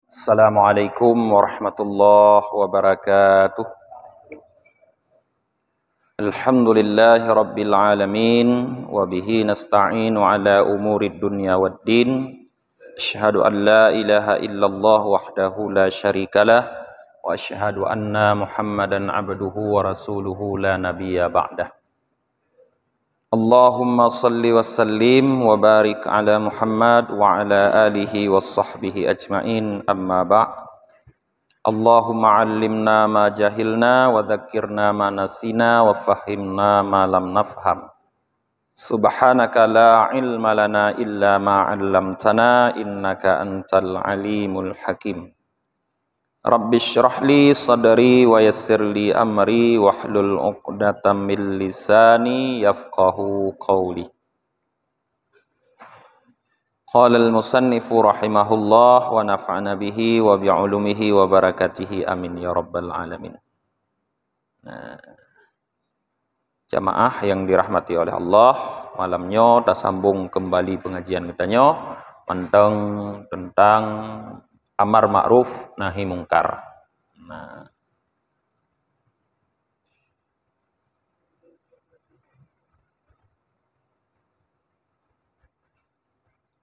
Assalamualaikum warahmatullahi wabarakatuh. Alhamdulillahi rabbil alamin wa bihi nasta'inu ala umurid dunya waddin. Asyhadu an la ilaha illallah wahdahu la syarikalah wa asyhadu anna Muhammadan abduhu wa rasuluhu la nabiyya ba'dah. Allahumma salli wa sallim wa barik ala Muhammad wa ala alihi wa sahbihi ajma'in, amma ba'. Allahumma allimna ma jahilna wa dhakkirna ma nasina wa fahimna ma lam nafham. Subhanaka la ilma lana illa ma 'allamtana innaka antal alimul hakim. Rabbi shrah li sadri wa yassir li amri wahlul 'uqdatam min lisani yafqahu qawli. Qala al-musannifu rahimahullah wa nafa'ana bihi wa bi'ulumihi wa barakatihi amin ya rabbal alamin. Nah, jamaah yang dirahmati oleh Allah, malamnya kita sambung kembali pengajian kita tentang amar ma'ruf nahi mungkar. Nah,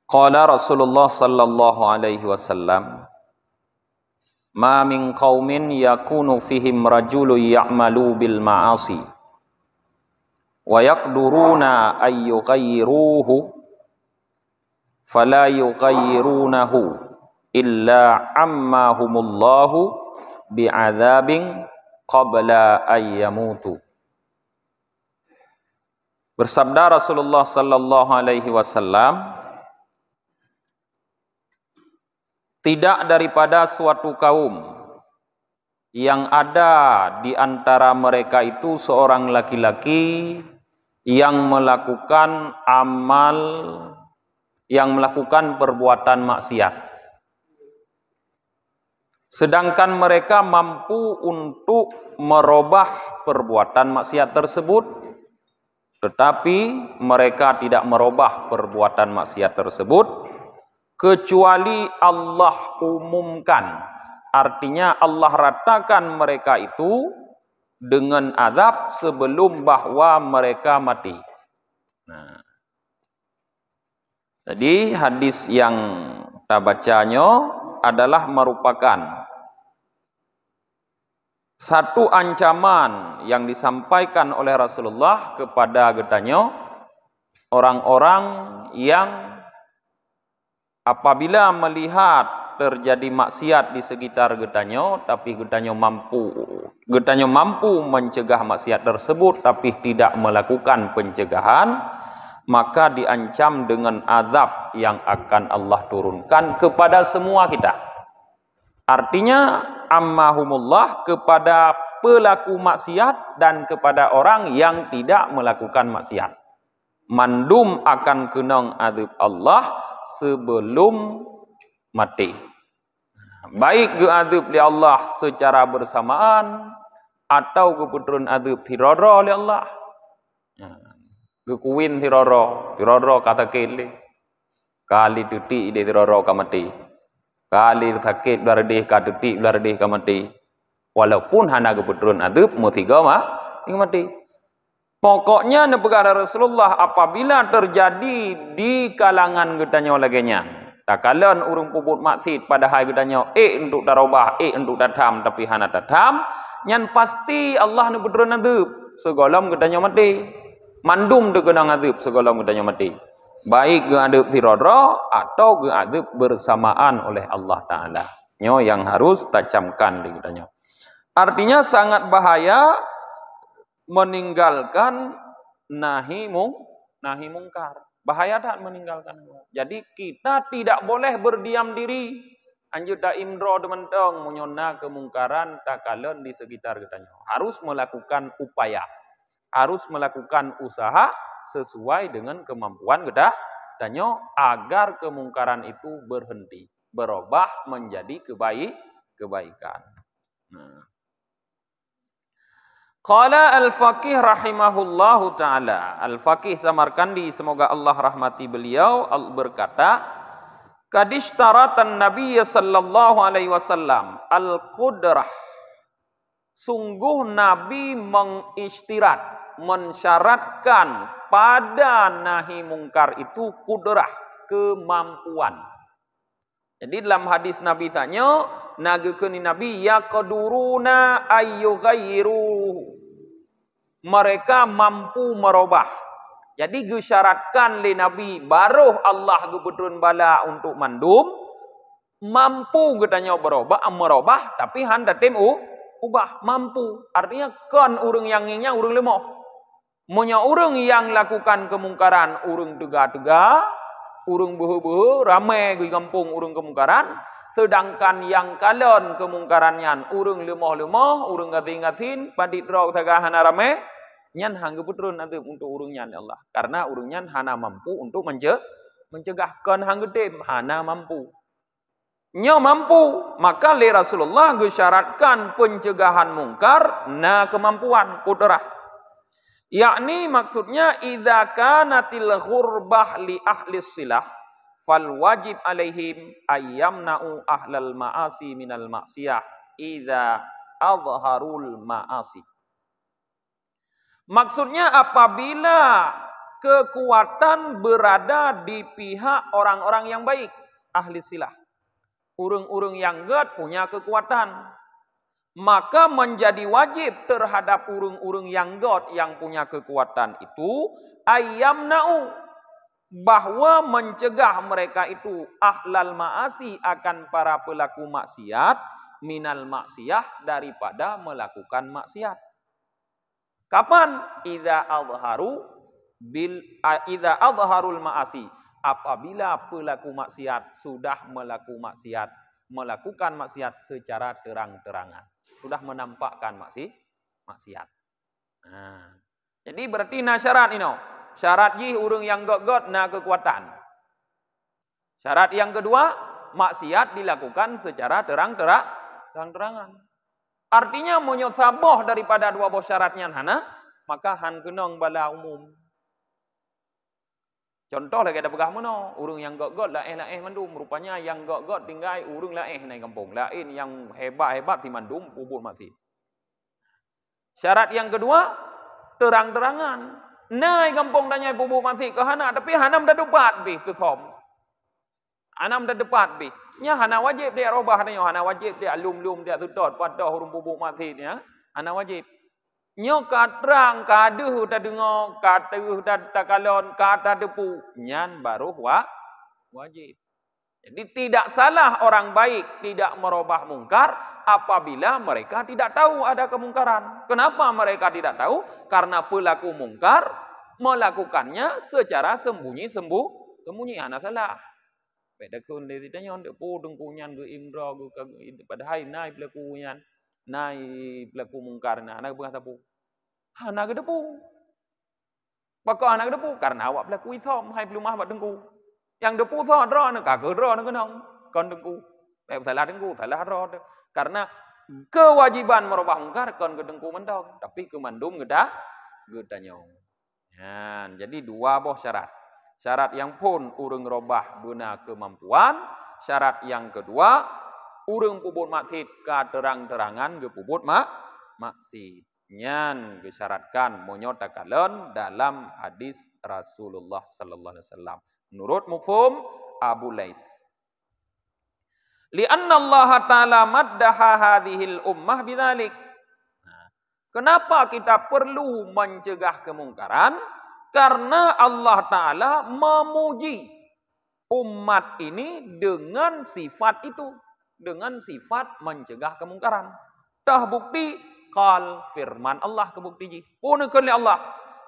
qala Rasulullah sallallahu alaihi wasallam, ma min qaumin yakunu fihim rajulun ya'malu bil ma'asi wa yaqduruna ay yughayyiruhu fala yughayyirunahu illa ammahumullahu bi'adzabin qabla ay yamutu. Bersabda Rasulullah sallallahu alaihi wasallam, tidak daripada suatu kaum yang ada di antara mereka itu seorang laki-laki yang melakukan amal, yang melakukan perbuatan maksiat, sedangkan mereka mampu untuk merubah perbuatan maksiat tersebut, tetapi mereka tidak merubah perbuatan maksiat tersebut kecuali Allah umumkan. Artinya Allah ratakan mereka itu dengan azab sebelum bahwa mereka mati. Nah, jadi hadis yang kita bacanya adalah merupakan satu ancaman yang disampaikan oleh Rasulullah kepada getanya orang-orang yang apabila melihat terjadi maksiat di sekitar getanya, tapi getanya mampu mencegah maksiat tersebut, tapi tidak melakukan pencegahan, maka diancam dengan azab yang akan Allah turunkan kepada semua kita. Artinya ammahumullah kepada pelaku maksiat dan kepada orang yang tidak melakukan maksiat. Mandum akan kenang azab Allah sebelum mati. Baik ke azab li Allah secara bersamaan atau keputusan azab tirara li Allah. Kekuin tirara kata kele. Kali tuti ide tirara ka mati. Kali sakit belardih ka tuti belardih ka mati. Walaupun hana keputusan azab mutiga mati. Pokoknya perkara Rasulullah apabila terjadi di kalangan getanya laganya. Tak kalan urung puput maksud pada hari getanya untuk darubah, untuk datam tapi hana datam, nyan pasti Allah nu betul azab segolam getanya mati. Mandum de kenang azab segolam getanya mati. Baik ke azab tirara atau ke azab bersamaan oleh Allah Taala. Nyo yang harus tajamkan di getanya. Artinya sangat bahaya meninggalkan nahi mungkar. Bahaya tak meninggalkan. Jadi kita tidak boleh berdiam diri. Anjur da imdro dementong menyona kemungkaran takalan di sekitar kita. Harus melakukan upaya. Harus melakukan usaha sesuai dengan kemampuan kita agar kemungkaran itu berhenti, berubah menjadi kebaikan. Nah. Qala al-faqih rahimahullahu ta'ala. Al-faqih Samarkandi, semoga Allah rahmati beliau, berkata, Kadishtaratan Nabi sallallahu alaihi wasallam al-qudrah. Sungguh Nabi mengistirat, mensyaratkan pada nahi mungkar itu kudrah, kemampuan. Jadi dalam hadis Nabi tanya, nagakeun Nabi yaqduruna ayyughayyiru. Mereka mampu merubah. Jadi gesyaratkan le Nabi baruh Allah gebedrun bala untuk mandum, mampu katanya merubah tapi handa tem ubah mampu. Artinya kan urang yang ingnya urang lemah. Monya urang yang lakukan kemungkaran urang tega-tega, urang behe-behe, ramai di kampung urang kemungkaran, sedangkan yang kalon kemungkarannya urang lemah-lemah, urang gatin-gatin, padit rok tagahana ramai, nyan hang gebedrun nanti untuk urangnya Allah. Karena urangnya hana mampu untuk mencegah kan hang gedem, hana mampu. Nya mampu, maka le Rasulullah gesyaratkan pencegahan mungkar na kemampuan kudrah. Yakni maksudnya idza kanatil ghurbah li ahli silah fal wajib alaihim ayyamna'u ahlal ma'asi minal ma'siyah idza adharul ma'asi. Maksudnya apabila kekuatan berada di pihak orang-orang yang baik, ahli silah. Urang-urang yang gad punya kekuatan. Maka menjadi wajib terhadap urang-urang yang gad yang punya kekuatan itu ayyamna'u, bahwa mencegah mereka itu ahlal ma'asi akan para pelaku maksiat minal maksiyah daripada melakukan maksiat. Kapan? Idza adharul ma'asi, apabila pelaku maksiat sudah melakukan maksiat secara terang-terangan, sudah menampakkan maksiat. Nah, jadi berarti syarat ini, syarat ji urang yang god na kekuatan. Syarat yang kedua, maksiat dilakukan secara terang-terangan. Artinya menyosabah daripada dua buah syaratnya hana, maka han kenong bala umum. Contoh lagi ada pegah mana, urang yang god laeh mandum, rupanya yang god tinggal urang laeh naik kampung, lain yang hebat di mandum puput mati. Syarat yang kedua, terang-terangan. Naik kampung tanya puput mati ke hana, tapi hanam dah dapat bi perform. Hanam dah dapat bi. Nya hana wajib dia robah nya, hana wajib dia lum dia tudot pada hurung puput mati nya, hana wajib. Nyo katrang kaduh ta dengar katuh ta kalon kata depu nyan baru wajib. Jadi tidak salah orang baik tidak merubah mungkar apabila mereka tidak tahu ada kemungkaran. Kenapa mereka tidak tahu? Karena pelaku mungkar melakukannya secara sembunyi ana salah. Beda kun dia ditanya ndek pu dengkunyan ge imra ge padahal nai pelaku nyan. Nai pelaku mungkar na anak berkata pu. Anak depu. Bakal anak depu karena awak pelaku ithom hai belum ahmad dengku. Yang depu tho dro na ka dro na kenong. Kon dengku. Salah dengku, salah dro. Karena kewajiban merubah mungkar kon ke dengku mendong, tapi ke mandum gedanyong. Ya, jadi dua buah syarat. Syarat yang pun urang robah guna kemampuan, syarat yang kedua urang puput maksud ka terang-terangan ge puput maksud. Nyan disyaratkan monyota kalon dalam hadis Rasulullah sallallahu alaihi wasallam. Menurut mufhum Abu Lais. Lianna Allah Ta'ala maddaha hadhil ummah bidzalik. Kenapa kita perlu mencegah kemungkaran? Karena Allah Ta'ala memuji umat ini dengan sifat itu. Dengan sifat mencegah kemungkaran. Dah bukti, qal firman Allah kebukti. Punukun Allah.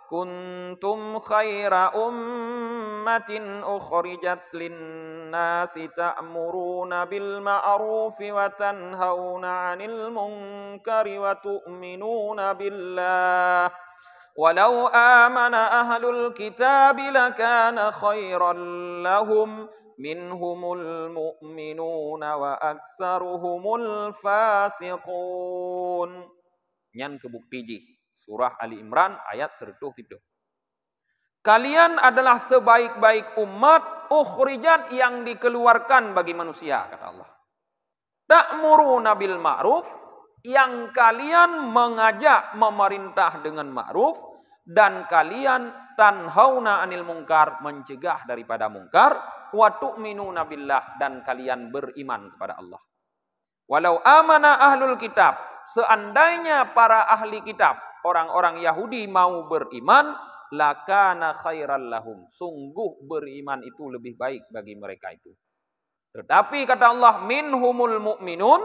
Kuntum khaira ummatin ukhrijat linnasi ta'muruna bil ma'rufi wa tanhauna 'anil munkari wa tu'minuna billah. Walau amana ahlul kitab lakana khairan lahum minhumul mu'minuna wa aktsaruhumul fasiqun. Nyan kebukti ji. Surah Ali Imran ayat 37. Kalian adalah sebaik-baik umat ukhrijat yang dikeluarkan bagi manusia, kata Allah. Ta'muruna bil ma'ruf, yang kalian mengajak memerintah dengan ma'ruf, dan kalian tanhauna anil mungkar, mencegah daripada mungkar, wa tu'minuna billah, dan kalian beriman kepada Allah. Walau amana ahlul kitab, seandainya para ahli kitab, orang-orang Yahudi mau beriman, lakana khairal lahum, sungguh beriman itu lebih baik bagi mereka itu. Tetapi kata Allah, minhumul mu'minun,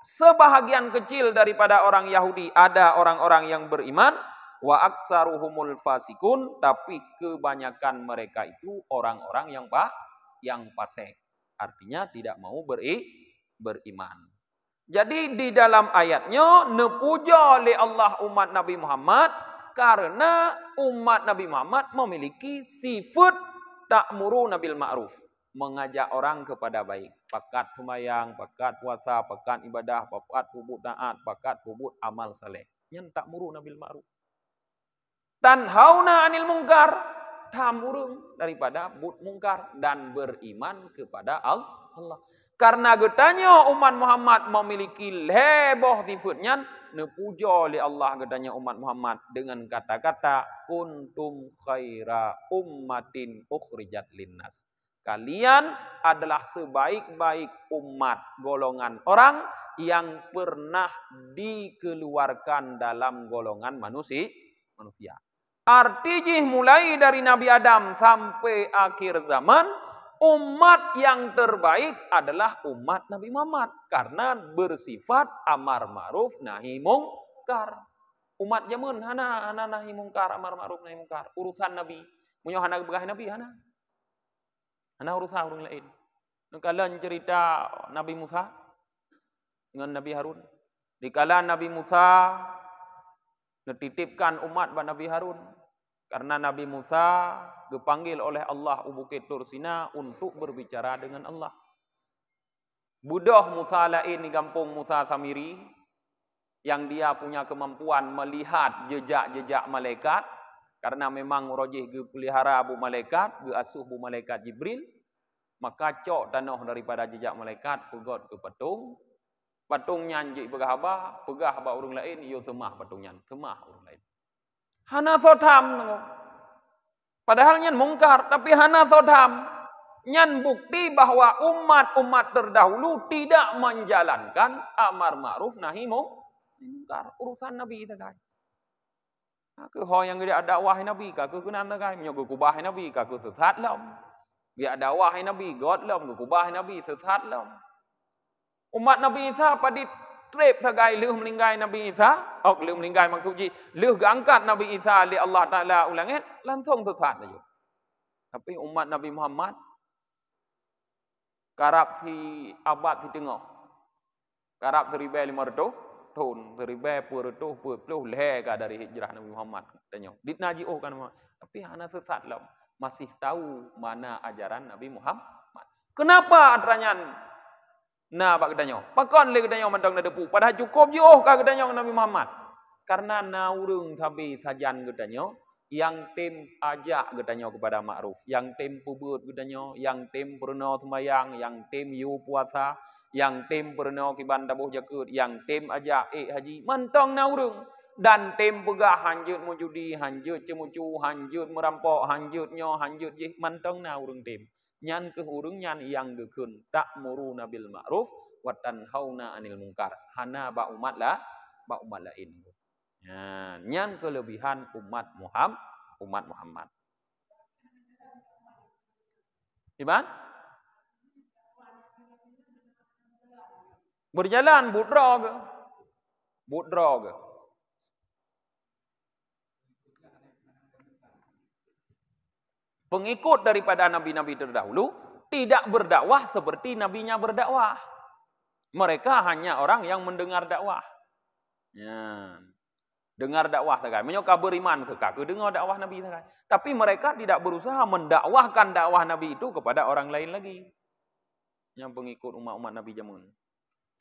sebahagian kecil daripada orang Yahudi ada orang-orang yang beriman, wa aktsaruhumul fasikun, tapi kebanyakan mereka itu orang-orang yang fasik. Artinya tidak mau beriman. Jadi di dalam ayatnya nepuja oleh Allah umat Nabi Muhammad karena umat Nabi Muhammad memiliki sifat ta'muruna bil ma'ruf, mengajak orang kepada baik. Pakat sembahyang, pakat puasa, pakat ibadah, pakat pubut taat, pakat pubut amal saleh. Yang ta'muruna bil ma'ruf. Tanhauna anil mungkar, tamurung daripada but mungkar, dan beriman kepada Allah. Karena getanya umat Muhammad memiliki leboh sifatnya, nepuja oleh Allah getanya umat Muhammad dengan kata-kata kuntum khaira ummatin ukhrijat linnas. Kalian adalah sebaik-baik umat, golongan orang yang pernah dikeluarkan dalam golongan manusia. Artinya mulai dari Nabi Adam sampai akhir zaman, umat yang terbaik adalah umat Nabi Muhammad. Karena bersifat amar ma'ruf nahi mungkar. Umat jamun, hana nahi mungkar, amar ma'ruf nahi mungkar. Urusan Nabi. Punya hana begah Nabi, hana. Hana urusan orang lain. Kalian cerita Nabi Musa dengan Nabi Harun. Di kala Nabi Musa dititipkan umat pada Nabi Harun. Karena Nabi Musa dipanggil oleh Allah di Bukit Tur Sina untuk berbicara dengan Allah. Budah Musa lain di kampung Musa Samiri, yang dia punya kemampuan melihat jejak-jejak malaikat, karena memang rojih ge pelihara bu malaikat, ge asuh bu malaikat Jibril, maka cok tanah daripada jejak malaikat pegot ke patung. Patung nyanjik pegah abah orang lain, iyo semah patungnya, semah orang lain. Hana sodham. Padahal nyan mungkar, tapi hana sodham. Nyan bukti bahwa umat-umat terdahulu tidak menjalankan amar ma'ruf nahi mungkar. Urusan Nabi itu kan. Ke ho yang dia dakwah Nabi, ka ke kenan kan, menyo kubah Nabi, ka ke sesat lam. Dia dakwah Nabi, god lam, kubah Nabi sesat lam. Umat Nabi Isa pada trip sagai leuh meninggai Nabi Isa, leuh meninggai maksudnya leuh geangkat Nabi Isa oleh Allah Taala ulangit langsung sesat aja. Tapi umat Nabi Muhammad karab si abad si tengah. Karab 1500 tahun, 1440 leh dari hijrah Nabi Muhammad katanya. Ditnaji kan, tapi hana sesat lam, masih tahu mana ajaran Nabi Muhammad. Kenapa adranyan nah, pak katanya, pakon le katanya mantang na depu. Padahal cukup je ka katanya Nabi Muhammad. Karena naurung sabi sajan katanya, yang tem ajak katanya kepada ma'ruf, yang tem pubut katanya, yang tem pernah sembahyang, yang tem yu puasa, yang tem pernah kiban tabuh jakut, yang tem ajak haji, mantang naurung. Dan tem pegah hanjut mujudi, hanjut cemucu, hanjut merampok, hanjut nyo, hanjut je, mantang naurung tem. Nyan ke hurung nyan yang gekun ta'muruna bil ma'ruf wa tanhauna 'anil munkar. Hana ba umat lain. Nyan kelebihan umat Muhammad. Iban? Berjalan budrog. Pengikut daripada nabi-nabi terdahulu tidak berdakwah seperti nabinya berdakwah. Mereka hanya orang yang mendengar dakwah. Ya. Dengar dakwah saja. Menyoka beriman ke dengar dakwah Nabi saja. Tapi mereka tidak berusaha mendakwahkan dakwah Nabi itu kepada orang lain lagi. Yang pengikut umat-umat Nabi jamun.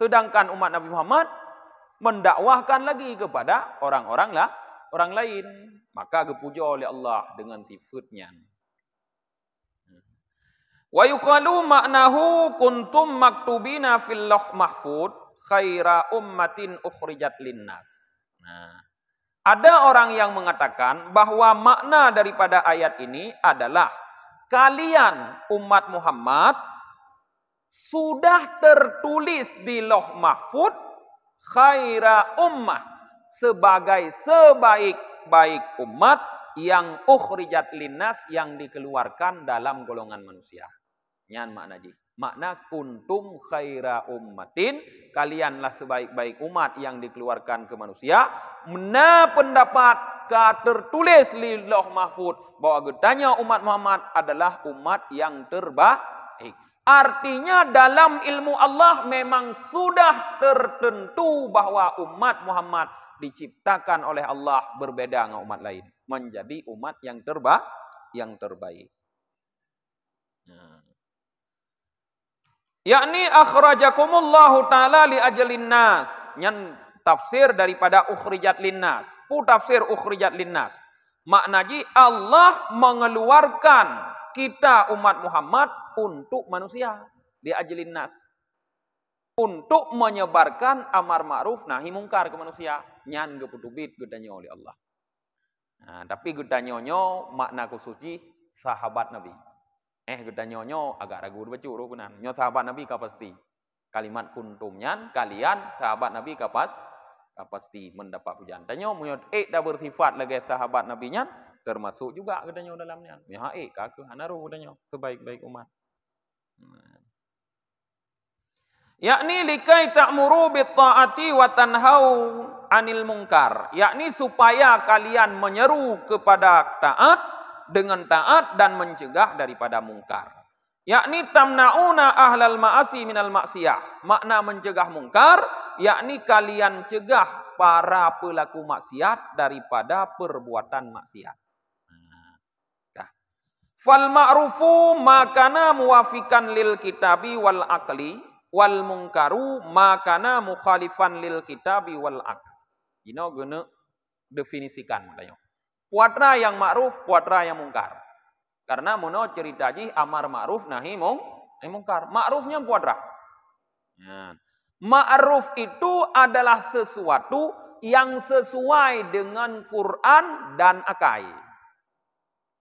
Sedangkan umat Nabi Muhammad mendakwahkan lagi kepada orang lain. Maka dipuja oleh Allah dengan sifatnya. Wa yuqalu ma'nahu kuntum maktubina fil lauh mahfud khaira ummatin ukhrijat linnas. Nah, ada orang yang mengatakan bahwa makna daripada ayat ini adalah kalian umat Muhammad sudah tertulis di lauh mahfud khaira ummah sebagai sebaik-baik umat yang ukhrijat linnas yang dikeluarkan dalam golongan manusia. Nyan makna ji. Makna kuntum khaira ummatin, kalianlah sebaik-baik umat yang dikeluarkan ke manusia. Mena pendapat tertulis di lauh mahfud bahwa getanya umat Muhammad adalah umat yang terbaik. Artinya dalam ilmu Allah memang sudah tertentu bahwa umat Muhammad diciptakan oleh Allah berbeda dengan umat lain, menjadi umat yang terbaik. Nah. Yakni akhrajakumullahu ta'ala li ajalin nas. Yang tafsir daripada ukhrijat linnas. Tafsir ukhrijat linnas. Maknanya Allah mengeluarkan kita umat Muhammad untuk manusia. Li ajalin nas. Untuk menyebarkan amar ma'ruf nahi mungkar ke manusia. Nyan geputubit gedanya oleh Allah. Nah, tapi gedanyonyo makna khususnya sahabat Nabi. Gedanyonyo agak ragu baca benar. Nyo sahabat Nabi pasti. Kalimat kuntumnya kalian sahabat Nabi pasti mendapat pujian. Tanyo munyo dah bersifat lagi sahabat Nabi nya termasuk juga gedanyo dalamnya. Ya ke hanaru gedanyo sebaik-baik umat. Yakni likai ta'muru bit ta'ati wa tanhau anil munkar. Yakni supaya kalian menyeru kepada taat dengan taat dan mencegah daripada mungkar. Yakni tamnauna ahlal ma'asi minal maksiyah. Makna mencegah mungkar, yakni kalian cegah para pelaku maksiat daripada perbuatan maksiat. Fal ma'rufu makana muwafikan lil kitabi wal aqli wal mungkaru makana mukhalifan lil kitabi wal aqli. Ini guna definisikan katanya. Puatra yang ma'ruf, puatra yang mungkar. Karena mono cerita ji amar ma'ruf nahi mungkar. Ma'rufnya puatra. Ya. Ma'ruf itu adalah sesuatu yang sesuai dengan Quran dan akai.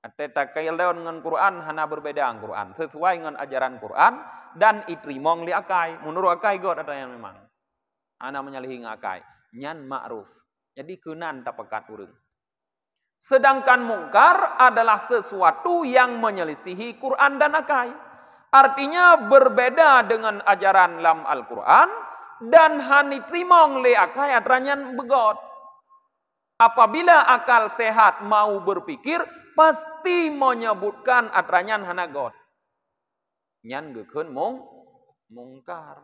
Takai dengan Quran hana berbeda dengan Quran. Sesuai dengan ajaran Quran dan itrimong li akai. Menurut akai god ada yang memang. Ana menyalihi akai. Nyan ma'ruf. Jadi kenan tak pekat urang. Sedangkan mungkar adalah sesuatu yang menyelisihi Quran dan akai. Artinya berbeda dengan ajaran dalam Al-Quran dan hani trimong le akai atranyan begot. Apabila akal sehat mau berpikir, pasti menyebutkan atranyan hana god. Nyan gekeun mungkar.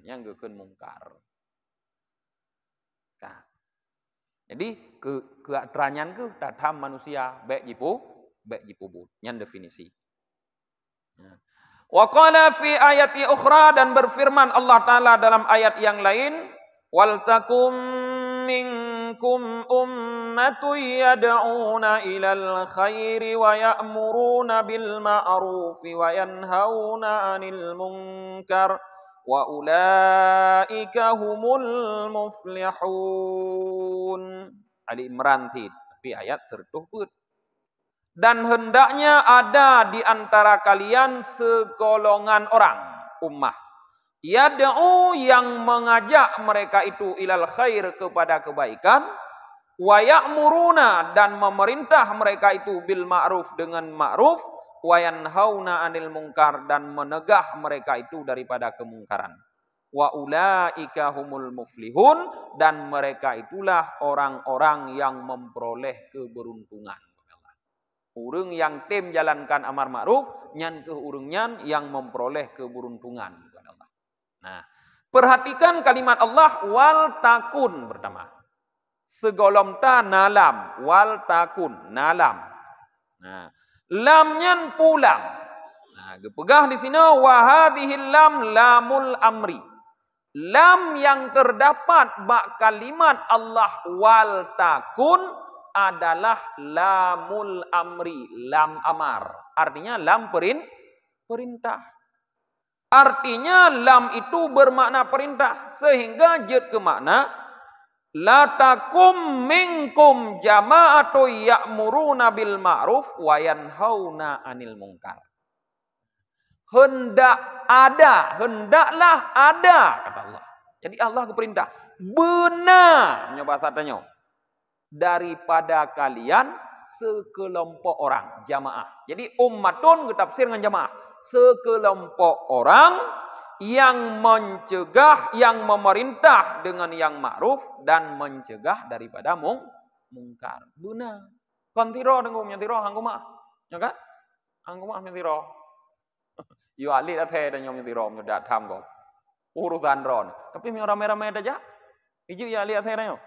Nyan gekeun mungkar. Nah. Jadi keatranyan ke tatam manusia baik jipu but. Nyan definisi. Wa qala fi ayati ukhra dan berfirman Allah Ta'ala dalam ayat yang lain. Wal takum minkum ummatun yad'una ilal khairi wa ya'muruna bil ma'rufi wa yanhauna 'anil munkar. Wa ulaika humul muflihun. Ali Imran tapi ayat tertutup. Dan hendaknya ada di antara kalian segolongan orang ummah yad'u yang mengajak mereka itu ilal khair kepada kebaikan wa ya'muruna dan memerintah mereka itu bil ma'ruf dengan ma'ruf wa yanhauna 'anil munkar dan menegah mereka itu daripada kemungkaran. Wa ulaika humul muflihun dan mereka itulah orang-orang yang memperoleh keberuntungan. Urang yang tim jalankan amar ma'ruf nyan ke urang nyan yang memperoleh keberuntungan. Nah, perhatikan kalimat Allah wal takun pertama. Segolom ta nalam wal takun nalam. Nah, lamnya pulang. Nah, gepegah di sini wa hadhil lam lamul amri. Lam yang terdapat bak kalimat Allah wal takun adalah lamul amri, lam amar. Artinya lam perintah. Artinya lam itu bermakna perintah. Sehingga jid ke makna la takum minkum jama'atu ya'muruna bil ma'ruf wa yanhauna 'anil munkar. Hendaklah ada, kata Allah. Jadi Allah keperintah. Benar, bahasa tanya. Daripada kalian sekelompok orang, jamaah. Jadi ummatun ketafsir dengan jamaah. Sekelompok orang yang mencegah, yang memerintah dengan yang ma'ruf dan mencegah daripada mungkar. Benar. Kontiro dengan nyatiro hanggumah. Ya kan? Hanggumah nyatiro. Yo alit athe dan nyom nyatiro nyodat tham kok. Urusan ron. Tapi mi rame-rame aja. Iju ya alit athe dan yo.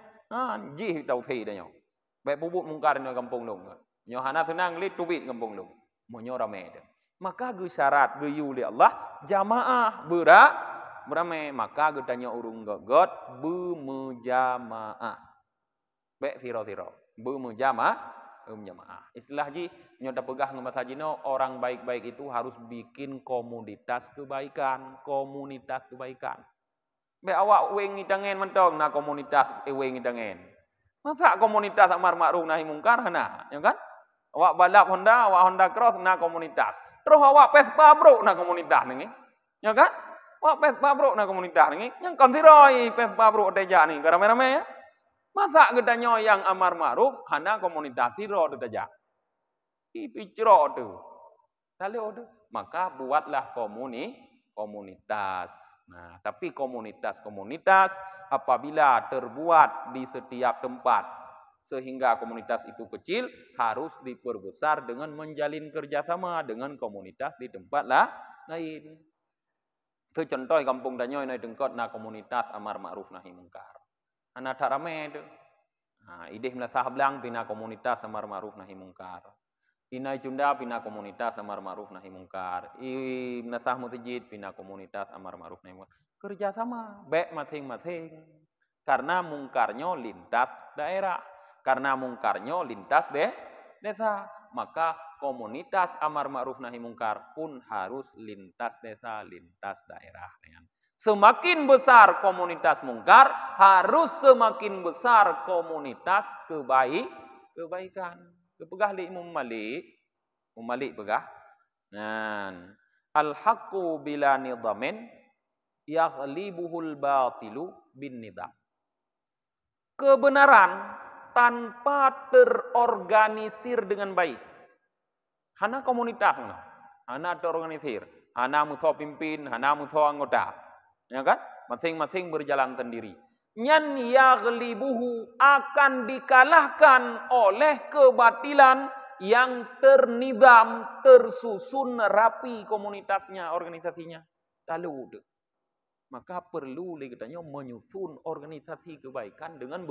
Ji tau thi dan yo. Baik bubuk mungkar di kampung long. Nyo hana senang lit tubit kampung long. Mo nyo rame dah. Maka gu syarat gu yu li Allah jamaah berame maka gu tanya urung gogot bermujamaah. Baik siro-siro. Bermujamaah. Jamaah. Istilah ji nyoda pegah ngemasa jino orang baik-baik itu harus bikin komunitas kebaikan, Be awak weng idangen mentong na komunitas weng idangen. Masa komunitas amar ma'ruf nahi mungkar hana, ya kan? Awak balap Honda, awak Honda Cross na komunitas. Terus awak Vespa bro na komunitas ni. Ya kan? Awak Vespa bro na komunitas ni. Yang kontiroi Vespa bro teja ni, rame-rame ya. Masa gedanya yang amar ma'ruf hana komunitas siro teja. Itu ciro tu. Lalu maka buatlah komunitas. Nah, tapi komunitas apabila terbuat di setiap tempat sehingga komunitas itu kecil harus diperbesar dengan menjalin kerjasama dengan komunitas di tempat lain. Itu contoh kampung Danyoy na dengkot na komunitas amar ma'ruf nahi mungkar. Anak tak ramai tu. Ideh melasah belang bina komunitas amar ma'ruf nahi mungkar. Ina Junda bina komunitas amar ma'ruf nahi mungkar. I melasah masjid bina komunitas amar ma'ruf nahi mungkar. Kerjasama, baik masing-masing. Karena mungkarnya lintas daerah. Karena mungkarnya lintas desa. Maka komunitas amar ma'ruf nahi mungkar pun harus lintas desa, lintas daerah. Semakin besar komunitas mungkar, harus semakin besar komunitas kebaikan. Pegah li Imam Malik. Imam Malik pegah. Al-haqqu bila nidamin yaghlibuhul batilu bin nidam. Kebenaran tanpa terorganisir dengan baik. Hana komunitas, hana terorganisir, hana musuh pimpin, hana musuh anggota. Ya kan? Masing-masing berjalan sendiri. Nyan yaghlibuhu akan dikalahkan oleh kebatilan yang ternidam, tersusun rapi komunitasnya, organisasinya. Lalu maka perlu katanya menyusun organisasi kebaikan dengan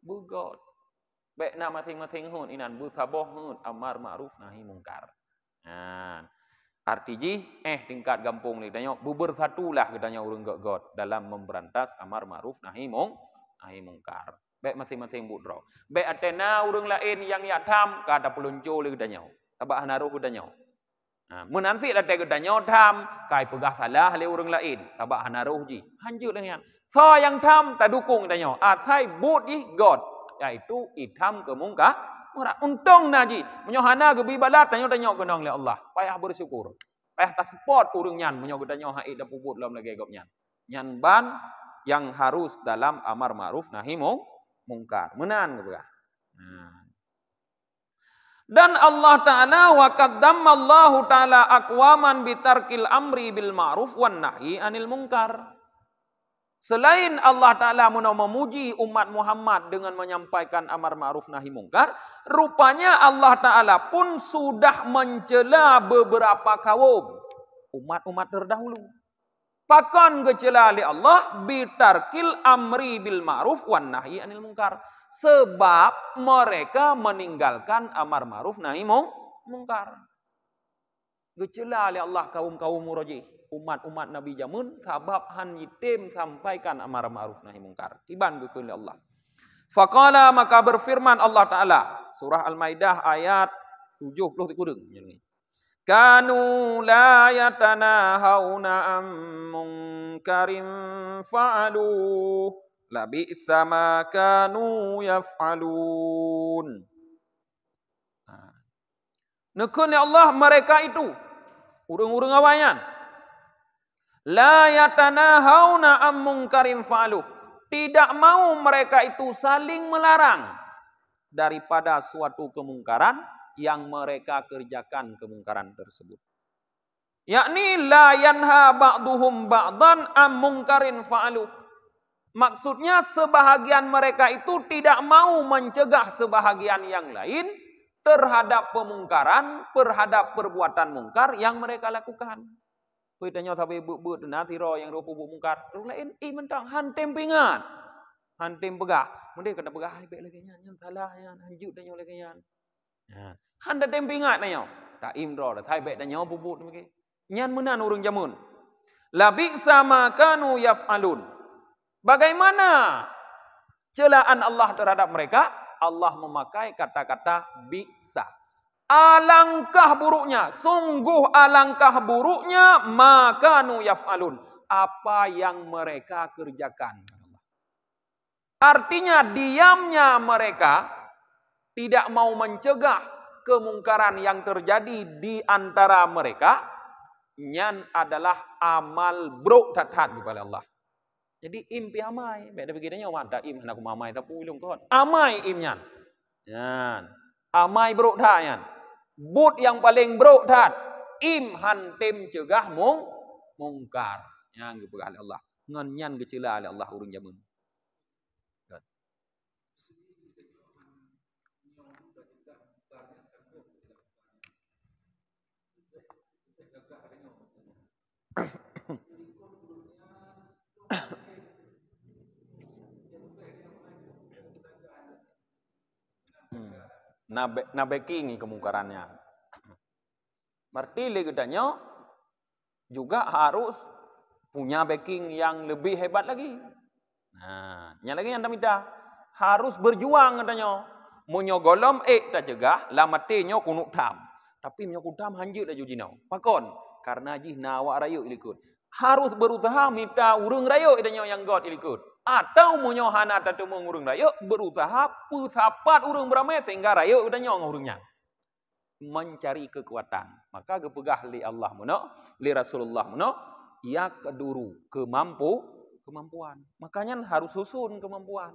begot. Baik nak masing-masing hun inan bersaboh hun amar ma'ruf nahi mungkar. Artinya tingkat kampung ni tanya bersatulah katanya urang gogot dalam memberantas amar ma'ruf nahi mungkar. Baik masing-masing budro. Baik atena urang lain yang yatam kada pelunco le katanya. Tabah naruh katanya. Menansi la te katanya tam kai pegah salah le urang lain. Tabah naruh ji. Hanjut dengan. So yang tam tak dukung katanya. Asai bud di god yaitu itam ke mungkar. Untung naji, menyohana gebi balat tanya kenang le Allah. Payah bersyukur. Payah tak support urang nyan menyo tanya haid da puput dalam lagi gop nyan. Nyan ban yang harus dalam amar ma'ruf nahi mungkar. Menan ke Dan Allah Ta'ala wa qaddamma Allah Ta'ala aqwaman bitarkil amri bil ma'ruf wan nahyi anil mungkar. Selain Allah Ta'ala memuji umat Muhammad dengan menyampaikan amar ma'ruf nahi mungkar, rupanya Allah Ta'ala pun sudah mencela beberapa kaum, umat-umat terdahulu. Pakon kecela li Allah bitarkil amri bil ma'ruf wan nahyi anil mungkar. Sebab mereka meninggalkan amar ma'ruf nahi mungkar. Kecela li Allah kaum-kaum murajih. Umat-umat Nabi Jamun sabab han yitim sampaikan amar ma'ruf nahi mungkar. Tiban ke Allah. Faqala, maka berfirman Allah Ta'ala. Surah Al-Maidah ayat 70 kurang. Kanu la yatanahawna am munkarin fa'aluh. Labi'sa ma kanu yaf'alun. Nekun ya Allah mereka itu. Urang-urang awayan. La yatanahawna am munkarin fa'aluh. Tidak mau mereka itu saling melarang daripada suatu kemungkaran yang mereka kerjakan kemungkaran tersebut. Yakni la yanha ba'duhum ba'dan am munkarin fa'aluh. Maksudnya sebahagian mereka itu tidak mau mencegah sebahagian yang lain terhadap pemungkaran, terhadap perbuatan mungkar yang mereka lakukan. Tanya sampai buat nanti roh yang roh pubuk mungkar. Roh lain mentang hantem pingat. Hantem pegah. Mending kena pegah baik lagi nyan salah nyan hanjuk tanya lagi nyan. Handa tempingat nanya. Tak imroh dah thai baik tanya pubuk ni. Nyan menan urang jamun. Labi sama kanu yaf'alun. Bagaimana celaan Allah terhadap mereka? Allah memakai kata-kata bi'sa. Alangkah buruknya, sungguh alangkah buruknya makanu yaf'alun. Apa yang mereka kerjakan. Artinya diamnya mereka tidak mau mencegah kemungkaran yang terjadi di antara mereka. Nyan adalah amal buruk tathat kepada Allah. Jadi impi amai. Beda begininya wanda im anak mamai tapi ulung kon. Amai im nyan. Nyan. Amai buruk dah nyan. But yang paling buruk dah. Im hantem cegah mungkar. Yang kepada Allah. Ngan nyan kecela oleh Allah urang jamun. Nah backing kemungkarannya. Berarti legadanya juga harus punya backing yang lebih hebat lagi. Nah, yang lagi yang minta harus berjuang katanya. Munyo golom tak cegah, lamatenya kunuk tam. Tapi munyo kutam hanjut dah jujinau. Pakon karena jih nawak rayu ilikut. Harus berusaha minta urung rayu idanya yang God ilikut. Atau munyo hana tatemu urung rayu berusaha pusapat urung beramai sehingga rayu idanya urungnya. Mencari kekuatan. Maka kepegah li Allah muno, li Rasulullah muno, ya keduru kemampuan. Makanya harus susun kemampuan.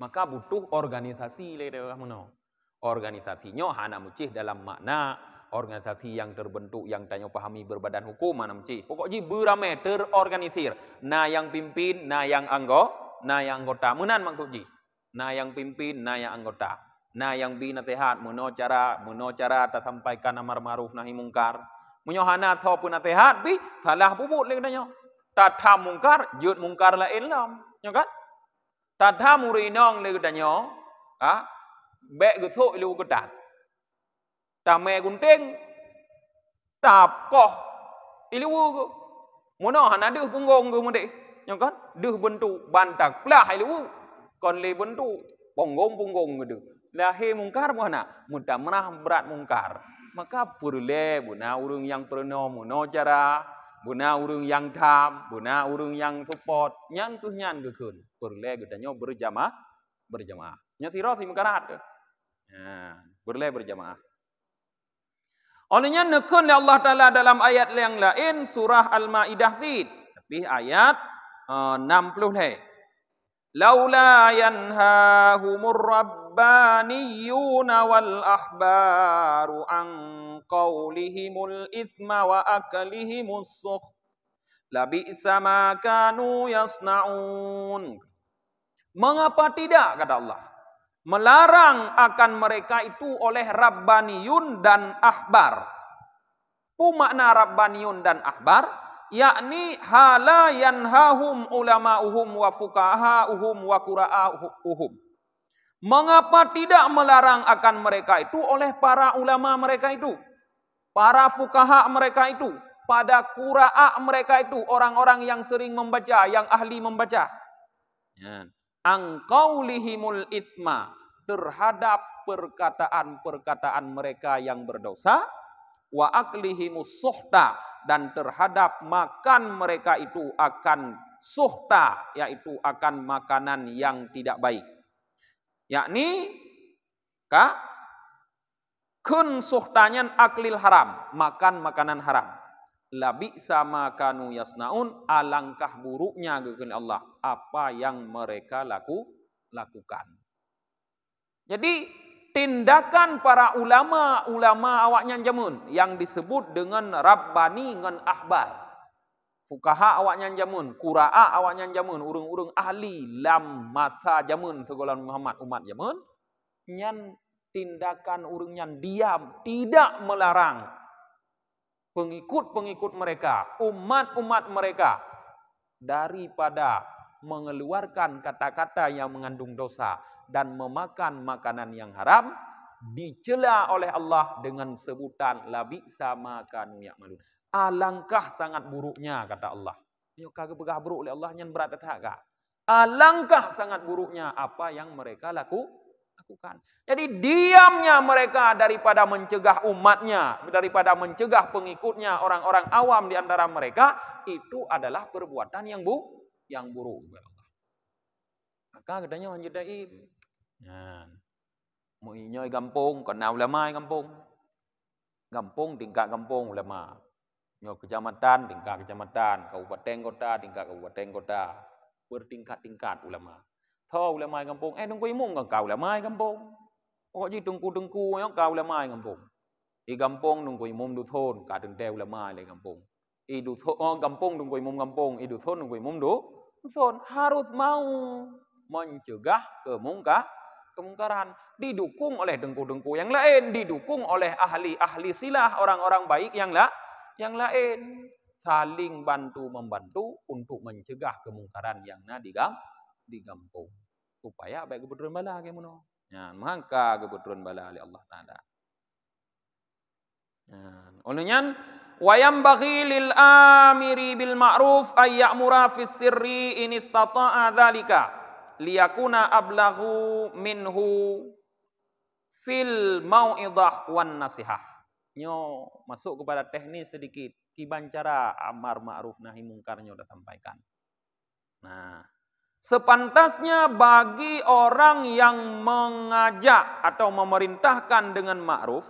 Maka butuh organisasi li muno. Organisasinya hana mucih dalam makna organisasi yang terbentuk yang tanya pahami berbadan hukum mana mucih. Pokoknya beramai terorganisir. Nah yang pimpin, nah yang anggota. Munan maksudnya. Nah yang pimpin, nah yang anggota. Nah yang binasehat muno cara tak sampaikan amar ma'ruf nahi mungkar. Munyo hana tho pun nasihat bi salah puput le katanya. Tatha mungkar jut mungkar lain lam, ya kan? Tatha murinong le katanya, bek gesuk ilu ketat. Tame gunting tapkoh ilu go. Muno hana deuh punggong go mende, ya kan? Deuh bentuk bantak plah ilu kon le bentuk punggong gitu. Lahir mungkar mana? Mudah merah berat mungkar. Maka purle buna urung yang perno muno cara, buna urung yang tham, buna urung yang support, nyan kekun. Purle gedanya berjamaah. Nya sira si mungkarat. Ya, purle berjamaah. Olehnya nekun Allah Taala dalam ayat yang lain surah Al-Maidah tapi ayat 60 he. Laula yanhahumur rabbaniyuna wal ahbaru an qawlihimul ithma wa akalihimus sukh labi'sa ma kanu yasna'un. Mengapa tidak kata Allah melarang akan mereka itu oleh rabbaniyun dan ahbar. Makna rabbaniyun dan ahbar yakni hala yanhahum ulama'uhum wa fuqaha'uhum wa qura'a'uhum. Mengapa tidak melarang akan mereka itu oleh para ulama mereka itu, para fuqaha mereka itu, pada qura'a mereka itu, orang-orang yang sering membaca, yang ahli membaca. Ya. angkaulihimul itsma, terhadap perkataan-perkataan mereka yang berdosa, wa aklihimus suhta, dan terhadap makan mereka itu akan suhta, yaitu akan makanan yang tidak baik. Yakni kun suhtanya aklil haram, makan makanan haram. Labi sama kanu yasnaun, alangkah buruknya kepada Allah apa yang mereka lakukan. Jadi tindakan para ulama awaknya jamun yang disebut dengan rabbani ngan ahbar. Fukaha awaknya jamun, qura'a awaknya jamun, urung-urung ahli lam masa jamun segulan Muhammad umat jamun, nyan tindakan urung nyan diam, tidak melarang pengikut-pengikut mereka, umat-umat mereka daripada mengeluarkan kata-kata yang mengandung dosa dan memakan makanan yang haram, dicela oleh Allah dengan sebutan labi sama kanu ya'malun. Alangkah sangat buruknya, kata Allah. Yo kagak begah buruk oleh Allah nyan berat kata. Alangkah sangat buruknya apa yang mereka lakukan. Jadi diamnya mereka daripada mencegah umatnya, daripada mencegah pengikutnya, orang-orang awam di antara mereka, itu adalah perbuatan yang buruk. Maka katanya wanjid daim. Mau inyoy kampung, kena ulama kampung. Kampung tingkat kampung ulama. Nyo kecamatan tingkat kecamatan, kabupaten kota tingkat kabupaten kota. Bertingkat-tingkat ulama. Tho ulama kampung, dengku imung kau ulama kampung. Oh ji dengku yang kau ulama kampung. Di kampung dengku imum du thon, ka deng te ulama le kampung. Du thon kampung dengku imum kampung, du thon dengku imum du thon. Harus mau mencegah kemungkaran, didukung oleh dengku-dengku yang lain, didukung oleh ahli-ahli silah, orang-orang baik yang lain, saling bantu-membantu untuk mencegah kemungkaran yang di kampung, supaya baik kebetulan bala ke mono. Maka kebetulan bala oleh Allah Taala. Olehnya wayam bagi lil amiri bil ma'ruf ay ya'mura fis sirri in istata'a dzalika liyakuna ablaghu minhu fil mau'idah wan nasihah. Nyo masuk kepada teknis sedikit. Kiban cara amar ma'ruf nahi mungkar nyo dah sampaikan. Nah, sepantasnya bagi orang yang mengajak atau memerintahkan dengan ma'ruf,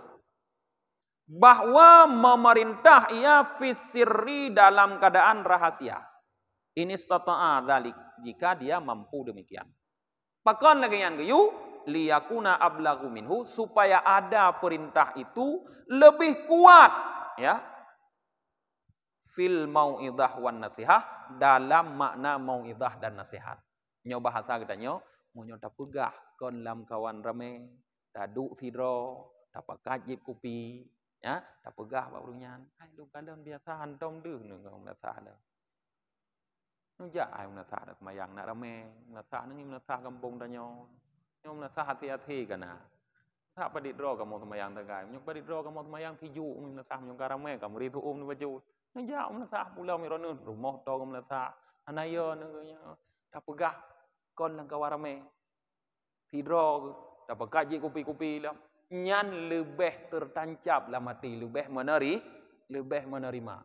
bahwa memerintah ia fisirri dalam keadaan rahasia. Ini istata'a dzalik, jika dia mampu demikian. Pakon lagi yang geyu liyakuna ablaghu minhu, supaya ada perintah itu lebih kuat, ya, fil mau'idah wan nasihah, dalam makna mau'idah dan nasihat. Nyo bahasa kita nyo tak pegah kon lam kawan rame, daduk tidro, dapat kajib kupi, ya, tak pegah pak urunyan. Ai lu kadang biasa hantom deung ngom nasah dah. Nujak ai nasah dah semayang nak rame, nasah nang nasah kampung dah nyo. Nyom nasah hati-hati kana. Tak padit ro kamu semayang tagai. Nyok padit ro kamu semayang tiju nasah nyong karame kamu ritu ni baju. Nujak nasah pulau mirone rumah to kamu nasah. Anayo nang tak pegah kon lang kawarame. Tidro dapat kaji kupi-kupi lah. Nyan lebih tertancap lah mati, lebih menerima.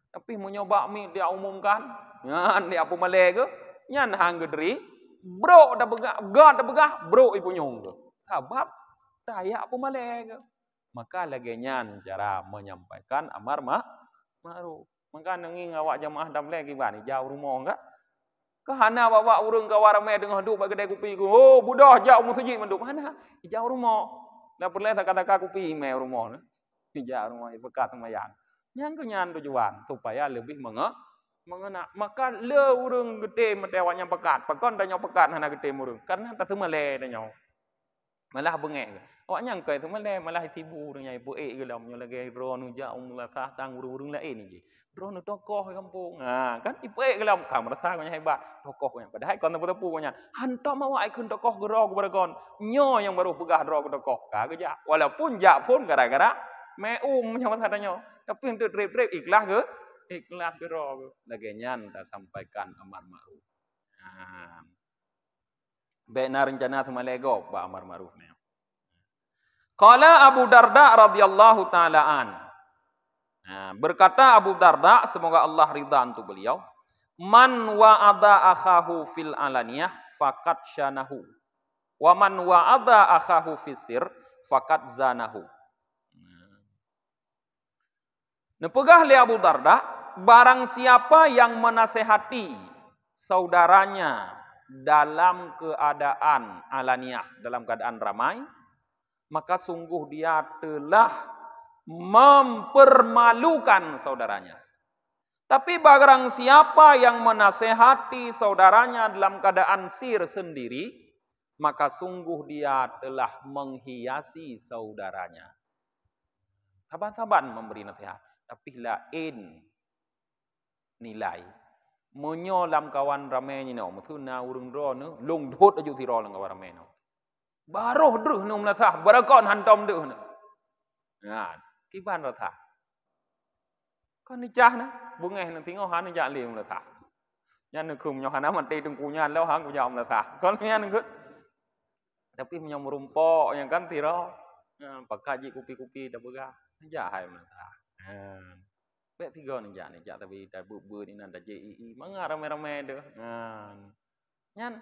Tapi mau nyoba mi dia umumkan, nyan dia apa malai ke? Nyan hang gedri, bro dah begah, god dah begah, bro ibu nyong ke. Sebab daya apa malai ke? Maka lagi nyan cara menyampaikan amar ma'ruf. Maka nanging awak jamaah dam lagi bani jauh rumah enggak? Kahana bawa urang kawarame dengan duk bagi kedai kopi ku. Oh, budah jauh musjid menduk mana? Jauh rumah. Dah perlu kata-kata kopi me rumah ni. Jauh rumah bekat semayang. Yang kenyan tujuan supaya lebih mengena. Maka le urang gede metewanya pekat. Pakon tanya pekat hana gede urang. Karena tak semale tanya. Malah bengek. Awak nyangka itu malah tibu dengan ibu gelam nyo lagi ro nu jauh mula sah tang urang lain ni. Ro nu tokoh kampung. Kan ibu gelam kamu rasa kau hebat. Tokoh nya. Padahal kon tepu nya. Hantam awak ikut tokoh gero kepada kon. Nyo yang baru pegah ro ke tokoh. Kagak jak. Walaupun jak pun gara-gara nyo katanya. Tapi untuk trip-trip ikhlas ke? Ikhlas gero. Lagi nyan tak sampaikan amar ma'ruf. Benar rencana semalego ba amar ma'ruf ni. Qala Abu Darda radhiyallahu taala an. Berkata Abu Darda, semoga Allah ridha untuk beliau, man wa'ada akhahu fil alaniyah faqad syanahu. Wa man wa'ada akhahu fisir faqad zanahu. Nepegah li Abu Darda, barang siapa yang menasehati saudaranya dalam keadaan alaniyah, dalam keadaan ramai, maka sungguh dia telah mempermalukan saudaranya. Tapi barang siapa yang menasehati saudaranya dalam keadaan sir sendiri, maka sungguh dia telah menghiasi saudaranya. Saban-saban memberi nasihat, tapi lain nilai. Menyolam kawan ramai ni no, methuna urung ro no, long dhot aju ti ro lang kawan ramai no. Baroh dreh no menasah, barakon hantom deh no. Nah, kiban ratha. Kon ni jah na, bungeh nang tingo han ja le menasah. Nyan kum nyo hana man te tung kunyan lo hang ku ja menasah. Kon nyan gut. Tapi menyom merumpok yang kan ti ro. Pakaji kupi-kupi dah begah. Ja hai menasah. Bek tiga ni ja tapi dah bu ni nan dah JII. Mangat ramai-ramai deh. Nyan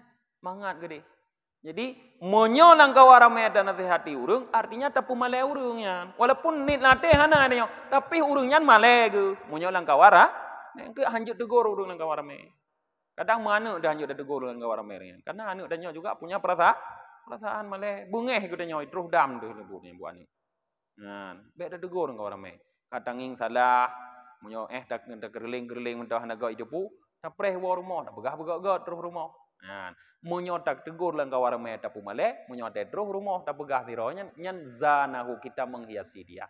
mangat gede. Jadi menyolang kawan ramai dan nasihati urang artinya tapu malai urangnya. Walaupun nit latih hana dia, tapi urangnya malai ke. Menyolang kawan ke hanjut tegur urang lang kawan ramai. Kadang mana dah hanjut dah tegur lang kawan ramai. Karena anak dan juga punya perasaan malai. Bungeh ke dah terus dam tu lebutnya buat ni. Bek dah tegur lang kawan ramai. Kadang ing salah menyo dak gerling-gerling mentah naga ijopu, tapreh wa rumah, dak begah-begah terus rumah. Menyotak tegur lang kawan ramai tapu malai, menyotak terus rumah tak begah tironya, nyan zanahu, kita menghiasi dia.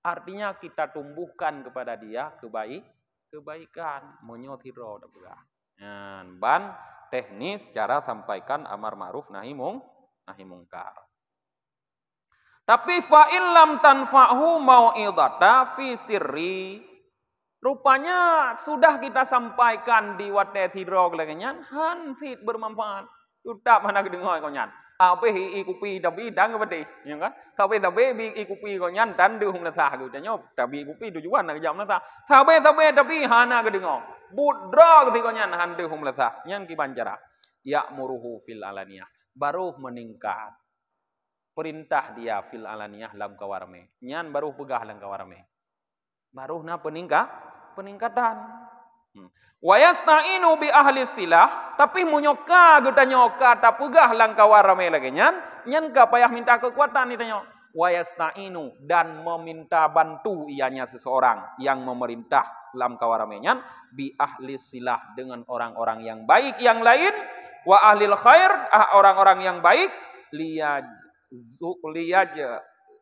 Artinya kita tumbuhkan kepada dia kebaikan, menyotiro tak begah. Ban teknis cara sampaikan amar ma'ruf nahi mungkar. Tapi fa illam tanfa'hu mau'idata fi sirri. Rupanya sudah kita sampaikan di wate thiro laginya hansit bermanfaat. Tutap mana kedengar kau nyan. Apa hi ikupi tapi dang ke beti, ya kan? Tapi bi ikupi kau nyan dan de hum nasah ke tanya, tapi ikupi tujuan nak jam nasah. Tapi tapi hana kedengar. Budra ke kau nyan han de hum nasah. Nyan ki bancara. Ya muruhu fil alaniyah. Baru meningkat. Perintah dia fil alaniyah lam kawarame. Nyan baru pegah lam kawarame. Baru na peningkatan. Wa yasta'inu bi ahli silah, tapi munyoka kita nyoka tak pegah lang kawarame lagi nyan ka payah minta kekuatan ni tanyo. Wa yasta'inu, dan meminta bantu ianya seseorang yang memerintah lam kawarame nyan bi ahli silah, dengan orang-orang yang baik yang lain, wa ahlil khair, orang-orang yang baik, liyaj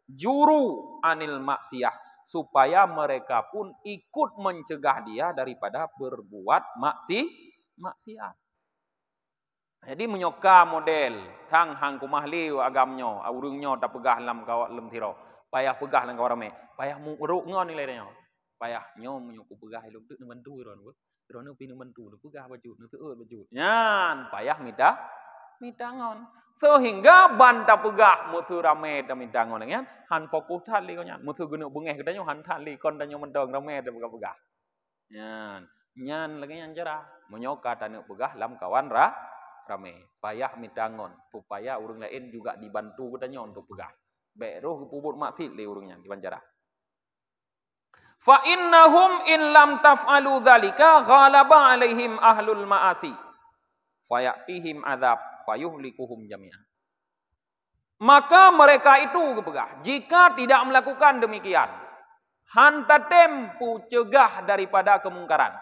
juru anil maksiyah, supaya mereka pun ikut mencegah dia daripada berbuat maksiat. Jadi menyoka model tang hang kumahli agamnyo urungnya tak pegah lam kawat lem tiro, payah pegah lam kawarame, payah muruk ngon nilai dia, payah nyom menyoku pegah lu tu bantu ron ron pi bantu lu pegah baju nu teu baju nyan payah minta ngon. Sehingga banta pegah mutu rame da minta ngon ngan han fokus tali kau nyan mutu gunuk bengeh kedanyo han tali kon danyo mendong rame da pegah nyan lagi nyan cara menyoka tanuk pegah lam kawan rame payah minta ngon supaya urang lain juga dibantu kedanyo untuk pegah beroh puput maksud le urangnya di bancara. Fa innahum in lam taf'alu dzalika ghalaba alaihim ahlul ma'asi fayatihim adzab fayuhlikuhum jami'ah. Maka mereka itu kepegah, jika tidak melakukan demikian, hanta tempu cegah daripada kemungkaran.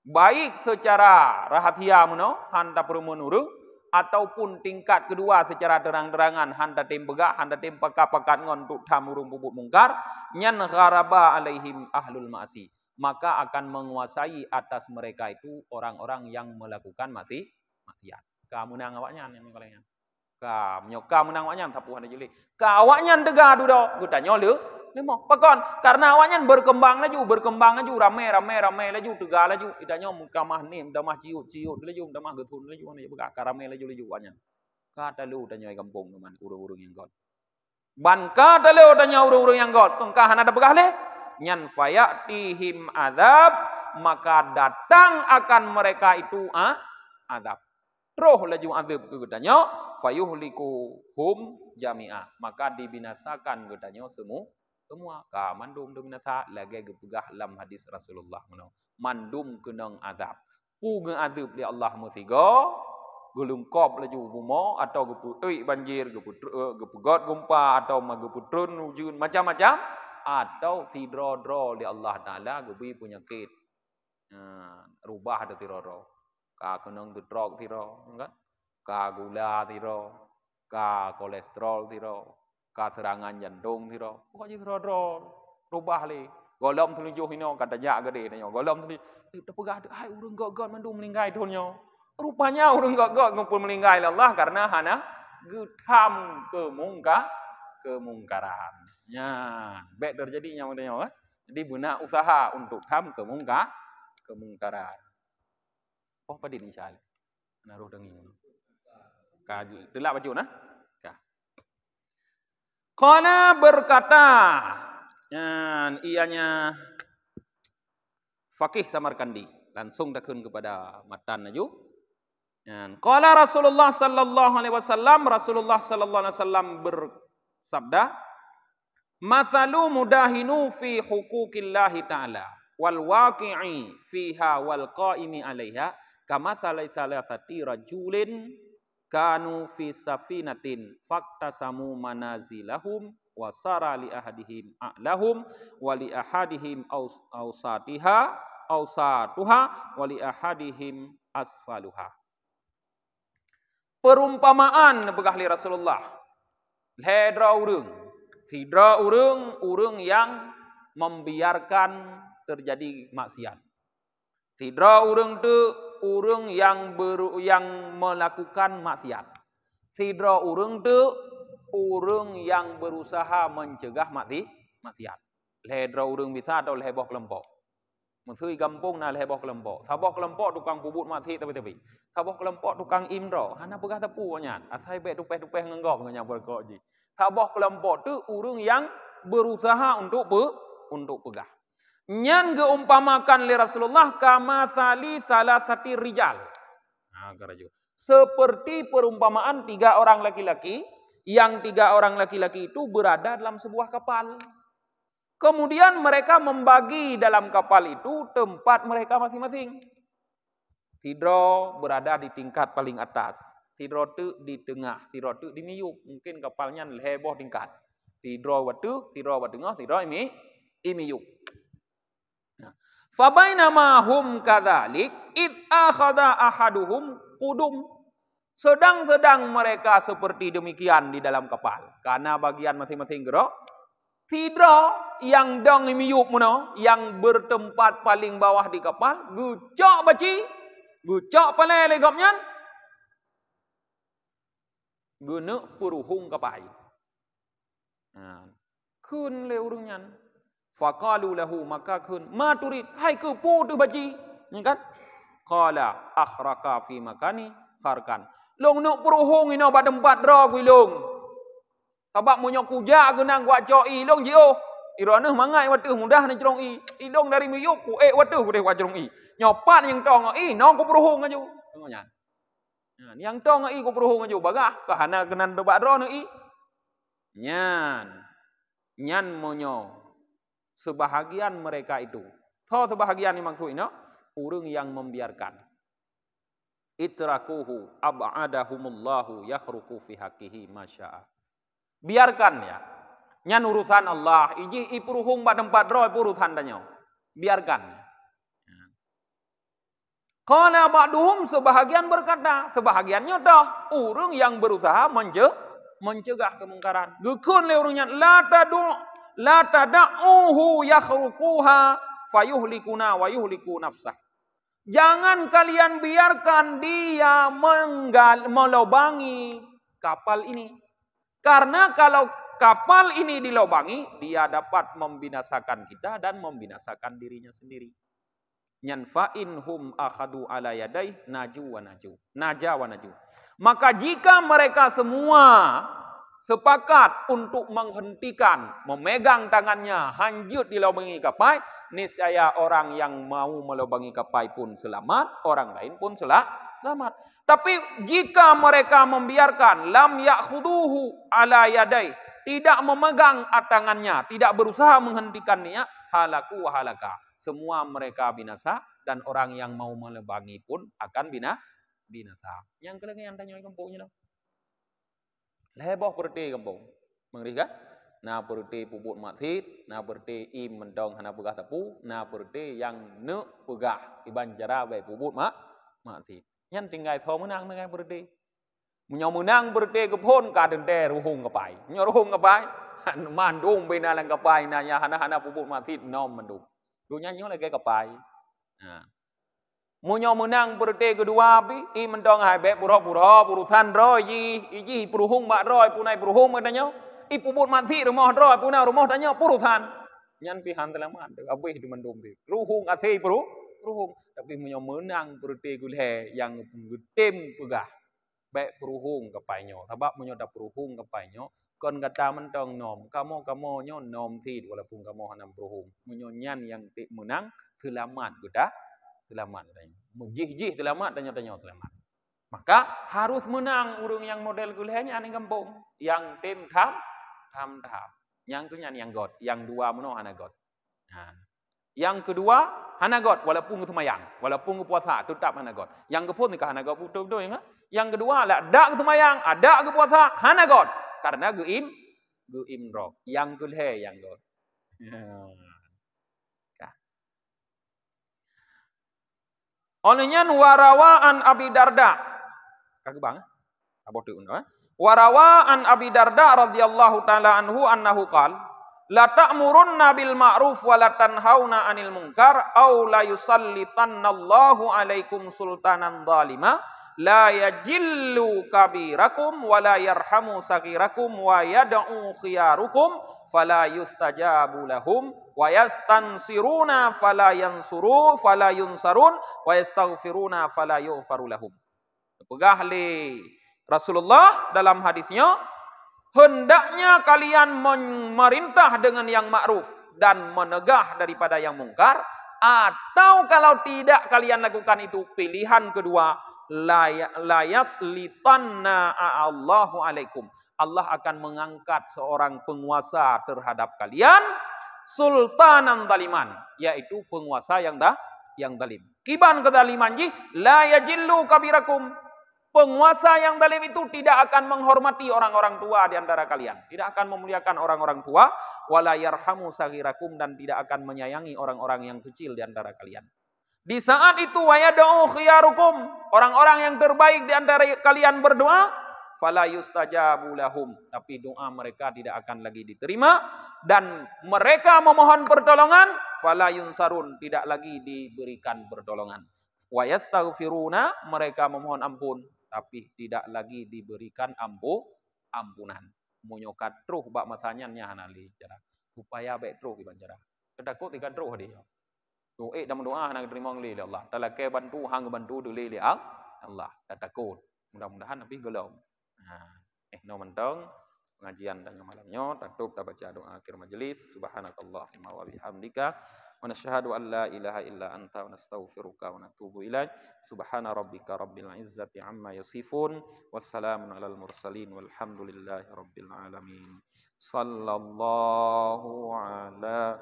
Baik secara rahasia meno, hanta permenuru, ataupun tingkat kedua secara terang-terangan, hanta tem pegah, hanta tem pakat-pakat ngon untuk tamurung puput mungkar, nyan gharaba alaihim ahlul ma'asi. Maka akan menguasai atas mereka itu orang-orang yang melakukan maksiat. Ka menang awaknya yang kalanya. Ka menyoka menang awaknya tapu handa jeli. Ka awaknya dega du do, gutanya lu Lemo. Pakon karena awaknya berkembang laju, rame laju, tegal laju. Idanya mukamah ni, damah ciut laju, damah getun laju, ni begak rame laju awaknya. Kata lu tanya kampung teman, urung-urung yang god. Ban kata lu tanya urung-urung yang god. Kengkah ada begah le? Nyan fayatihim azab, maka datang akan mereka itu azab. Roh laju azab ke gedanya, fayuhlikuhum jami'ah. Maka dibinasakan gedanya semua. Ka mandum binasa lagi gepegah dalam hadis Rasulullah. Mandum kenang azab. Pu azab di Allah musiga, gulung kop laju bumo atau geputui banjir, gepegot gumpa atau mageputrun ujun macam-macam atau sidro-dro di Allah Taala gebi penyakit. Rubah ada tiroro. Ka kenang gedrok tiro, kan? Ka gula tiro, ka kolesterol tiro, ka serangan jantung tiro. Pokoknya tiro rubah le. Golom tujuh ino kata jak gede nyo. Golom tu terpegah ai urang gog mandum melinggai donyo. Rupanya urang gog ngumpul melinggai Allah karena hana getham kemungkaran. Ya, baik terjadinya modalnya. Jadi guna usaha untuk tham kemungkaran. Oh, pada ini syal. Naruh dengi. Kaji. Delak baju nah. Qala berkata, dan ianya Faqih Samarkandi langsung takun kepada matan aju. Dan qala Rasulullah sallallahu alaihi wasallam, Rasulullah sallallahu alaihi wasallam bersabda, "Mathalu mudahinu fi huquqillahi ta'ala wal waqi'i fiha wal qa'imi 'alaiha kamathali salasati rajulin kanu fi safinatin faktasamu manazilahum wa sara li ahadihim a'lahum wa li ahadihim awsatuha wa li ahadihim asfaluha." Perumpamaan begahli Rasulullah. Hedra urung yang membiarkan terjadi maksiat. Sidra urung tu urung yang melakukan maksiat. Sidra urung tu urung yang berusaha mencegah maksiat. Hedra urung bisa atau leheboh kelompok. Maksud kampung na leheboh kelompok. Saboh kelompok tukang bubut maksiat tapi. Saboh kelompok tukang imro. Hana begah tepu nya. Asai bet tupeh-tupeh ngenggok nya berkok ji. Saboh kelompok tu urung yang berusaha untuk pegah. Nyan geumpamakan li Rasulullah kama salasati rijal. Nah, seperti perumpamaan 3 orang laki-laki, yang 3 orang laki-laki itu berada dalam sebuah kapal. Kemudian mereka membagi dalam kapal itu tempat mereka masing-masing. Tidro berada di tingkat paling atas, tidro tu di tengah, tidro tu di miyuk. Mungkin kapalnya leheboh tingkat. Tidro watu, tidro watengah, tidro imiyuk. Fabainama hum kadzalik id akhadha ahaduhum qudum. Sedang mereka seperti demikian di dalam kapal. Karena bagian masing-masing gerak. Tidra yang dong miyup muno, yang bertempat paling bawah di kapal, gucok baci, gucok palai legopnya. Guna puruhung kapai. Kun le urungnya. Faqalu lahu, maka kun maturid, hai ke pu tu baji, ni kan? Qala akhraka fi makani kharkan. Long nuk puruhung ino ba tempat dra kui long. Tabak munyo kuja genang gua coi long jio. Irone mangai watuh mudah ni cerong i. Idong dari miyuk ku watuh ku deh wa cerong i. Nyopat yang tong i nong ku puruhung aju. Tengoknya. Yang tong i ku puruhung aju bagah kahana genan debak dra i. Nyan munyo sebahagian mereka itu. So sebahagian ni maksud ini urang yang membiarkan. Itrakuhu ab'adahumullahu yakhruqu fi haqqihi masya'a. Biarkan ya. Nyan urusan Allah, iji ipuruhung ba tempat ro urusan danyo. Biarkan. Qala ba'duhum, sebahagian berkata, sebahagiannya dah urang yang berusaha mencegah kemungkaran. Gekun le urangnya la tada'uhu yakhruquha fayuhlikuna wa yuhliku nafsah. Jangan kalian biarkan dia melobangi kapal ini. Karena kalau kapal ini dilobangi, dia dapat membinasakan kita dan membinasakan dirinya sendiri. Yanfa'in hum akhadu ala yadaih naju wa naju. Naja wa naju. Maka jika mereka semua sepakat untuk menghentikan, memegang tangannya, hanjut dilobangi kapal, niscaya orang yang mau melobangi kapal pun selamat, orang lain pun selamat. Tapi jika mereka membiarkan, lam ya'khuduhu ala yadaih, tidak memegang tangannya, tidak berusaha menghentikannya, halaku wa halaka. Semua mereka binasa dan orang yang mau melebangi pun akan binasa. Yang kelagi yang tanya kampungnya dong. Leboh perti kampung. Mengerti kan? Na perti puput mathit, na perti im mendong hana pegah tapu, na perti yang ne pegah kiban jara bae puput mathit. Nyan tinggal tho menang dengan perti. Menyo menang perti kepon ka dente ruhung kapai. Menyo ruhung kapai, mandung binalang kapai nanya hana puput mathit nom mandung. Dunia nyo lagi kapai. Nah. Munyo menang perti kedua pi, i mendong hai be pura-pura purusan roy iji puruhung mak roy punai puruhung katanya. I puput mati rumah roy punai rumah tanya purusan. Nyan pihan telaman abih di mendung ti. Ruhung ati puruhung, tapi munyo menang perti gulhe yang tem pegah. Be puruhung kapainyo. Sebab munyo da puruhung kapainyo kon kata mentong nom, kamu nyo nom tid walaupun kamu hanam peruhung. Menyonyan yang tik menang, selamat kita, selamat katanya. Mujih-jih selamat tanya-tanya selamat. Maka harus menang urung yang model gulhenya aning kampung. Yang tim tham. Yang tu nyan yang god, yang dua meno hana god. Nah. Yang kedua hana god walaupun ketumayang, walaupun kepuasa tetap hana god. Yang kepun nikah hana god betul-betul ya. Yang kedua lah dak ketumayang, ada kepuasa hana god. Karena guim roh, yang gulhe yang god. Olehnya warawaan Abi Darda. Kagak bang? Abot tu warawaan Abi Darda radhiyallahu taala anhu annahu qala la ta'murunna bil ma'ruf wa la tanhauna 'anil munkar aw la yusallitannallahu 'alaikum sultanan zalima la yajillu kabirakum wa la yarhamu sagirakum wa yad'u khiyarukum fala yustajabu lahum wa yastansiruna fala yansuru fala yunsarun wa yastaghfiruna fala yughfaru lahum. Pegah li Rasulullah dalam hadisnya, hendaknya kalian memerintah dengan yang ma'ruf dan menegah daripada yang mungkar, atau kalau tidak kalian lakukan itu, pilihan kedua, layas litanna Allahu alaikum. Allah akan mengangkat seorang penguasa terhadap kalian, sultanan zaliman, yaitu penguasa yang zalim. Kiban kedaliman ji, la yajillu kabirakum. Penguasa yang zalim itu tidak akan menghormati orang-orang tua di antara kalian, tidak akan memuliakan orang-orang tua, wala yarhamu sagirakum, dan tidak akan menyayangi orang-orang yang kecil di antara kalian. Di saat itu wayad'u khiyarukum, orang-orang yang terbaik di antara kalian berdoa, fala yustajabu lahum, tapi doa mereka tidak akan lagi diterima, dan mereka memohon pertolongan, fala yunsarun, tidak lagi diberikan pertolongan. Wa yastaghfiruna, mereka memohon ampun, tapi tidak lagi diberikan ampunan. Munyokat truh bak masanya hanali cara upaya baik truh iban cara ketakut ikan truh dia tu dalam doa nak terima li Allah talake bantu hang bantu dulu li Allah takut mudah-mudahan tapi gelom. No mentong pengajian dan malamnya tutup kita baca doa akhir majelis. Subhanakallahumma wa bihamdika wa nasyhadu an la ilaha illa anta wa nastaghfiruka wa natubu ilaik. Subhana rabbika rabbil izzati amma yasifun wassalamun alal mursalin walhamdulillahi rabbil alamin. Sallallahu alaihi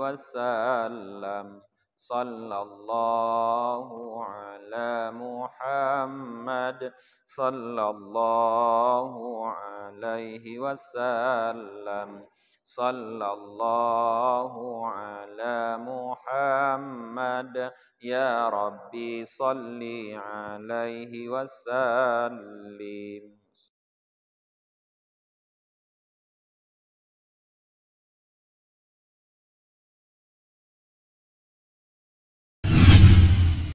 wasallam. Sallallahu ala Muhammad. Sallallahu alaihi wasallam. Sallallahu ala Muhammad. Ya Rabbi salli alaihi wasallim.